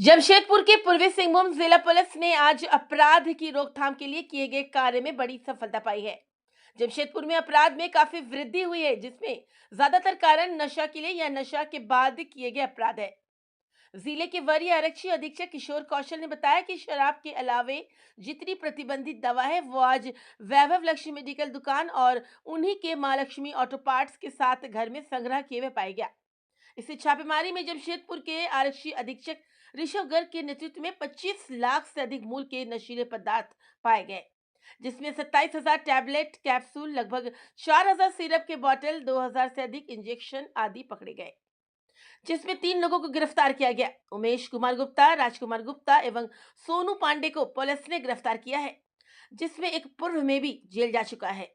जमशेदपुर के पूर्वी सिंहभूम जिला पुलिस ने आज अपराध की रोकथाम के लिए किए गए कार्य में बड़ी सफलता पाई है। जमशेदपुर में अपराध में काफी वृद्धि हुई है, जिसमें ज्यादातर कारण नशा के लिए या नशा के बाद किए गए अपराध है। जिले के वरीय आरक्षी अधीक्षक किशोर कौशल ने बताया कि शराब के अलावे जितनी प्रतिबंधित दवा है वो आज वैभव लक्ष्मी मेडिकल दुकान और उन्हीं के मां लक्ष्मी ऑटो पार्ट्स के साथ घर में संग्रह किए हुए पाया गया। इसी छापेमारी में जमशेदपुर के आरक्षी अधीक्षक ऋषभ गर्ग के नेतृत्व में 25 लाख से अधिक मूल्य के नशीले पदार्थ पाए गए, जिसमें 27,000 टैबलेट कैप्सूल, लगभग 4,000 सिरप के बोतल, 2,000 से अधिक इंजेक्शन आदि पकड़े गए, जिसमें 3 लोगों को गिरफ्तार किया गया। उमेश कुमार गुप्ता, राजकुमार गुप्ता एवं सोनू पांडे को पुलिस ने गिरफ्तार किया है, जिसमें एक पूर्व में भी जेल जा चुका है।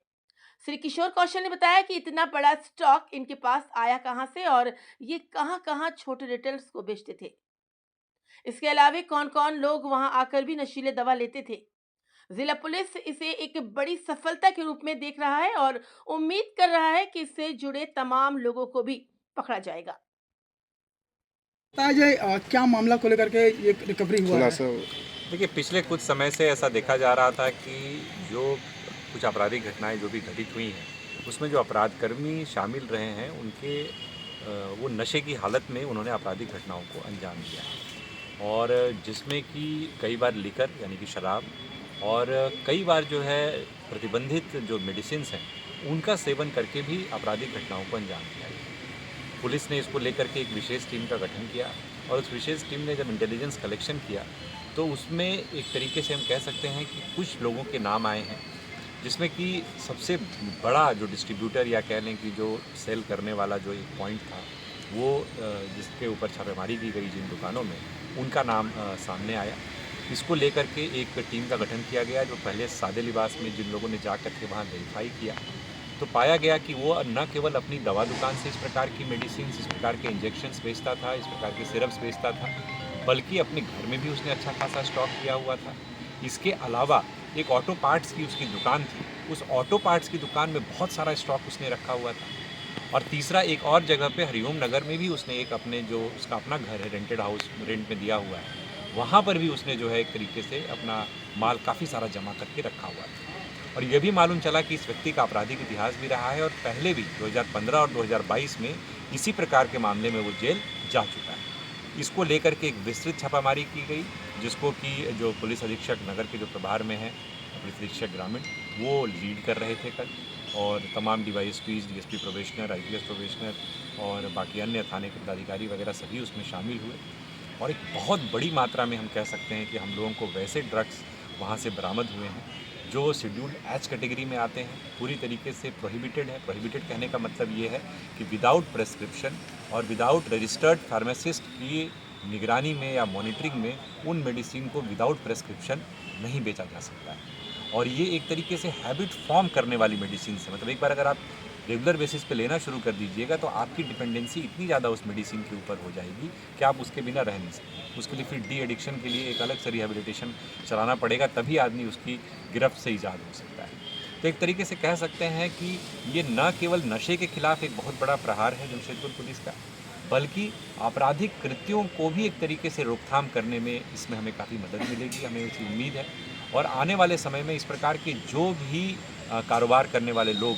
श्री किशोर कौशल ने बताया कि इतना बड़ा स्टॉक इनके पास आया कहां से और ये कहां कहां छोटे रिटेलर्स को बेचते थे। इसके अलावा कौन कौन लोग वहां आकर भी नशीले दवा लेते थे। जिला पुलिस इसे एक बड़ी सफलता के रूप में देख रहा है और उम्मीद कर रहा है कि इससे जुड़े तमाम लोगों को भी पकड़ा जाएगा। बताया जाए क्या मामला को लेकर के ये रिकवरी हुआ है? देखिए, पिछले कुछ समय से ऐसा देखा जा रहा था कि जो कुछ आपराधिक घटनाएं जो भी घटित हुई हैं, उसमें जो अपराधकर्मी शामिल रहे हैं उनके वो नशे की हालत में उन्होंने आपराधिक घटनाओं को अंजाम दिया है। और जिसमें कि कई बार लिकर यानी कि शराब और कई बार जो है प्रतिबंधित जो मेडिसिन्स हैं उनका सेवन करके भी आपराधिक घटनाओं को अंजाम दिया है। पुलिस ने इसको लेकर के एक विशेष टीम का गठन किया और उस विशेष टीम ने जब इंटेलिजेंस कलेक्शन किया तो उसमें एक तरीके से हम कह सकते हैं कि कुछ लोगों के नाम आए हैं, जिसमें कि सबसे बड़ा जो डिस्ट्रीब्यूटर या कह लें कि जो सेल करने वाला जो एक पॉइंट था वो जिसके ऊपर छापेमारी की गई जिन दुकानों में, उनका नाम सामने आया। इसको लेकर के एक टीम का गठन किया गया जो पहले सादे लिबास में जिन लोगों ने जा कर के वहाँ वेरीफाई किया तो पाया गया कि वो न केवल अपनी दवा दुकान से इस प्रकार की मेडिसिन, इस प्रकार के इंजेक्शन्स बेचता था, इस प्रकार के सिरप्स बेचता था, बल्कि अपने घर में भी उसने अच्छा खासा स्टॉक किया हुआ था। इसके अलावा एक ऑटो पार्ट्स की उसकी दुकान थी, उस ऑटो पार्ट्स की दुकान में बहुत सारा स्टॉक उसने रखा हुआ था। और तीसरा, एक और जगह पे हरिओम नगर में भी उसने एक अपने जो उसका अपना घर है, रेंटेड हाउस रेंट में दिया हुआ है, वहाँ पर भी उसने जो है एक तरीके से अपना माल काफ़ी सारा जमा करके रखा हुआ था। और ये भी मालूम चला कि इस व्यक्ति का आपराधिक इतिहास भी रहा है और पहले भी 2015 और 2022 में इसी प्रकार के मामले में वो जेल जा चुका है। इसको लेकर के एक विस्तृत छापामारी की गई, जिसको कि जो पुलिस अधीक्षक नगर के जो प्रभार में है, पुलिस अधीक्षक ग्रामीण, वो लीड कर रहे थे कल। और तमाम डीवाईएसपीज, डीएसपी प्रोबेशनर, आईपीएस प्रोबेशनर और बाकी अन्य थाने के पदाधिकारी वगैरह सभी उसमें शामिल हुए। और एक बहुत बड़ी मात्रा में हम कह सकते हैं कि हम लोगों को वैसे ड्रग्स वहाँ से बरामद हुए हैं जो शेड्यूल्ड एच कैटेगरी में आते हैं, पूरी तरीके से प्रोहिबिटेड है। प्रोहिबिटेड कहने का मतलब ये है कि विदाउट प्रेस्क्रिप्शन और विदाउट रजिस्टर्ड फार्मासिस्ट की निगरानी में या मॉनिटरिंग में उन मेडिसिन को विदाउट प्रेस्क्रिप्शन नहीं बेचा जा सकता है। और ये एक तरीके से हैबिट फॉर्म करने वाली मेडिसिन है, मतलब एक बार अगर आप रेगुलर बेसिस पे लेना शुरू कर दीजिएगा तो आपकी डिपेंडेंसी इतनी ज़्यादा उस मेडिसिन के ऊपर हो जाएगी कि आप उसके बिना रह नहीं सकते। उसके लिए फिर डी एडिक्शन के लिए एक अलग से रिहेबिलिटेशन चलाना पड़ेगा, तभी आदमी उसकी गिरफ्त से ईजाद हो सकता है। तो एक तरीके से कह सकते हैं कि ये न केवल नशे के खिलाफ एक बहुत बड़ा प्रहार है जमशेदपुर पुलिस का, बल्कि आपराधिक कृत्यों को भी एक तरीके से रोकथाम करने में इसमें हमें काफ़ी मदद मिलेगी, हमें उसकी उम्मीद है। और आने वाले समय में इस प्रकार के जो भी कारोबार करने वाले लोग,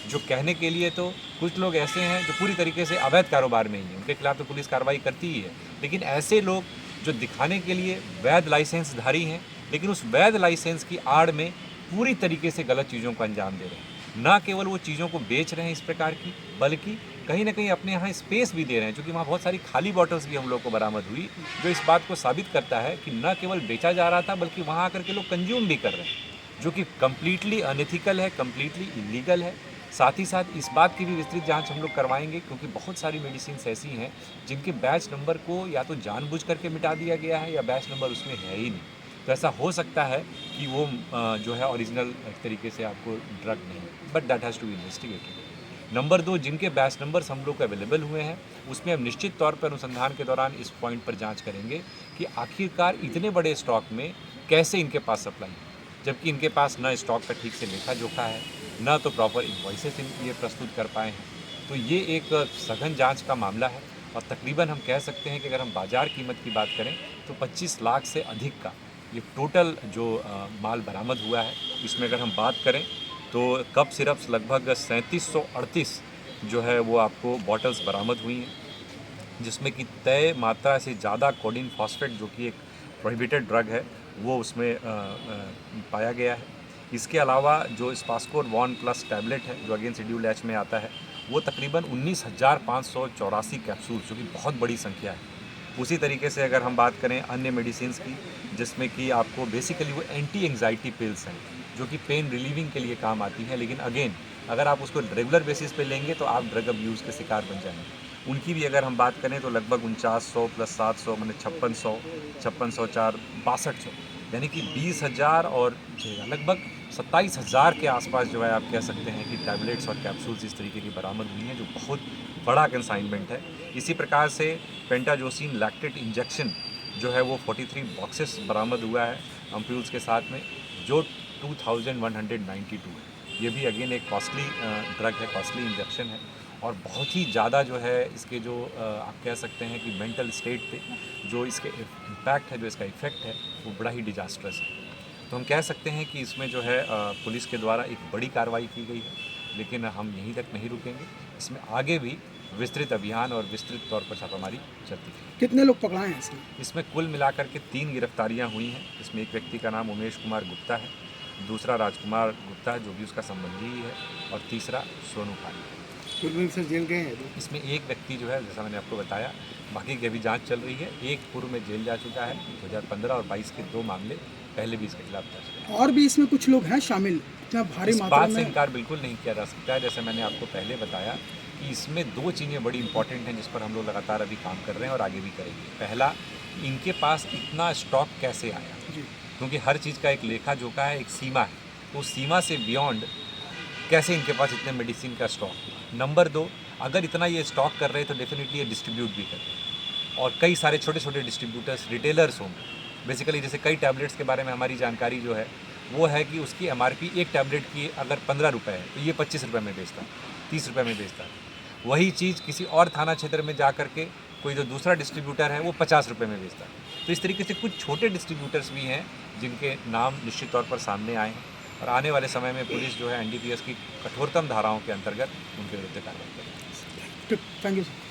जो कहने के लिए तो कुछ लोग ऐसे हैं जो पूरी तरीके से अवैध कारोबार में ही हैं, उनके खिलाफ तो पुलिस कार्रवाई करती ही है, लेकिन ऐसे लोग जो दिखाने के लिए वैध लाइसेंसधारी हैं, लेकिन उस वैध लाइसेंस की आड़ में पूरी तरीके से गलत चीज़ों को अंजाम दे रहे हैं। ना केवल वो चीज़ों को बेच रहे हैं इस प्रकार की, बल्कि कहीं ना कहीं अपने यहाँ स्पेस भी दे रहे हैं, क्योंकि वहाँ बहुत सारी खाली बॉटल्स भी हम लोग को बरामद हुई, जो इस बात को साबित करता है कि न केवल बेचा जा रहा था बल्कि वहाँ आकर के लोग कंज्यूम भी कर रहे हैं, जो कि कम्प्लीटली अनएथिकल है, कम्प्लीटली इलीगल है। साथ ही साथ इस बात की भी विस्तृत जांच हम लोग करवाएंगे, क्योंकि बहुत सारी मेडिसिन ऐसी हैं जिनके बैच नंबर को या तो जानबूझ करके मिटा दिया गया है या बैच नंबर उसमें है ही नहीं। तो ऐसा हो सकता है कि वो जो है ओरिजिनल तरीके से आपको ड्रग नहीं, but that has to be investigated. Number 2, जिनके बैच नंबर्स हम लोग को अवेलेबल हुए हैं, उसमें हम निश्चित तौर पर अनुसंधान के दौरान इस पॉइंट पर जांच करेंगे कि आखिरकार इतने बड़े स्टॉक में कैसे इनके पास सप्लाई, जबकि इनके पास न स्टॉक का ठीक से लेखा जोखा है, न तो प्रॉपर इनवॉइसेस ये प्रस्तुत कर पाए हैं। तो ये एक सघन जांच का मामला है और तकरीबन हम कह सकते हैं कि अगर हम बाज़ार कीमत की बात करें तो 25 लाख से अधिक का ये टोटल जो माल बरामद हुआ है। इसमें अगर हम बात करें तो कप सिरप्स लगभग 3738 जो है वो आपको बॉटल्स बरामद हुई हैं, जिसमें कि तय मात्रा से ज़्यादा कोडीन फॉस्फेट जो कि एक प्रोहिबिटेड ड्रग है वो उसमें पाया गया है। इसके अलावा जो स्पास्कोर वॉन प्लस टैबलेट है जो अगेन शेड्यूल एच में आता है वो तकरीबन 19,584 कैप्सूल, जो कि बहुत बड़ी संख्या है। उसी तरीके से अगर हम बात करें अन्य मेडिसिन्स की, जिसमें कि आपको बेसिकली वो एंटी एंग्जाइटी पिल्स हैं जो कि पेन रिलीविंग के लिए काम आती हैं, लेकिन अगेन अगर आप उसको रेगुलर बेसिस पे लेंगे तो आप ड्रग अब्यूज़ के शिकार बन जाएंगे। उनकी भी अगर हम बात करें तो लगभग 4900 प्लस 700 मैंने 5600 6200 यानी कि 20,000 और लगभग 27,000 के आसपास जो है आप कह सकते हैं कि टैबलेट्स और कैप्सूल्स इस तरीके की बरामद हुई हैं, जो बहुत बड़ा कंसाइनमेंट है। इसी प्रकार से पेंटाजोसिन लैक्टेट इंजेक्शन जो है वो 43 बॉक्सेस बरामद हुआ है अम्प्यूल्स के साथ में, जो 2192 है। ये भी अगेन एक कॉस्टली ड्रग है, कॉस्टली इंजेक्शन है और बहुत ही ज़्यादा जो है इसके जो आप कह सकते हैं कि मेंटल स्टेट पे जो इसके इम्पैक्ट है, जो इसका इफ़ेक्ट है वो बड़ा ही डिजास्ट्रस है। तो हम कह सकते हैं कि इसमें जो है पुलिस के द्वारा एक बड़ी कार्रवाई की गई है, लेकिन हम यहीं तक नहीं रुकेंगे। इसमें आगे भी विस्तृत अभियान और विस्तृत तौर पर छापामारी चलती है। कितने लोग पकड़ाए हैं इसमें कुल मिलाकर के 3 गिरफ्तारियां हुई हैं। इसमें एक व्यक्ति का नाम उमेश कुमार गुप्ता है, दूसरा राजकुमार गुप्ता है जो भी उसका संबंधी ही है, और तीसरा सोनू खान। पूर्व सर जेल गए हैं? इसमें एक व्यक्ति जो है, जैसा मैंने आपको बताया, बाकी की अभी जांच चल रही है। एक पूर्व में जेल जा चुका है, 2015 और 22 के 2 मामले पहले भी इसके खिलाफ दर्ज है। और भी इसमें कुछ लोग हैं शामिल? इतना भारी इस मात्रा बात से में इनकार बिल्कुल नहीं किया जा सकता है। जैसे मैंने आपको पहले बताया कि इसमें 2 चीज़ें बड़ी इंपॉर्टेंट हैं जिस पर हम लोग लगातार अभी काम कर रहे हैं और आगे भी करेंगे। पहला, इनके पास इतना स्टॉक कैसे आया, जी। क्योंकि हर चीज़ का एक लेखा जोखा है, एक सीमा है, तो उस सीमा से बियॉन्ड कैसे इनके पास इतने मेडिसिन का स्टॉक हुआ। नंबर 2, अगर इतना ये स्टॉक कर रहे हैं तो डेफिनेटली ये डिस्ट्रीब्यूट भी कर रहे हैं, और कई सारे छोटे छोटे डिस्ट्रीब्यूटर्स, रिटेलर्स होंगे। बेसिकली जैसे कई टैबलेट्स के बारे में हमारी जानकारी जो है वो है कि उसकी एमआरपी एक टैबलेट की अगर 15 रुपये है तो ये 25 रुपये में बेचता है, 30 रुपये में बेचता है। वही चीज़ किसी और थाना क्षेत्र में जा कर के कोई जो दूसरा डिस्ट्रीब्यूटर है वो 50 रुपये में बेचता है। तो इस तरीके से कुछ छोटे डिस्ट्रीब्यूटर्स भी हैं जिनके नाम निश्चित तौर पर सामने आए हैं, और आने वाले समय में पुलिस जो है एनडीपीएस की कठोरतम धाराओं के अंतर्गत उनके विरुद्ध कार्रवाई करेगी। Thank you sir.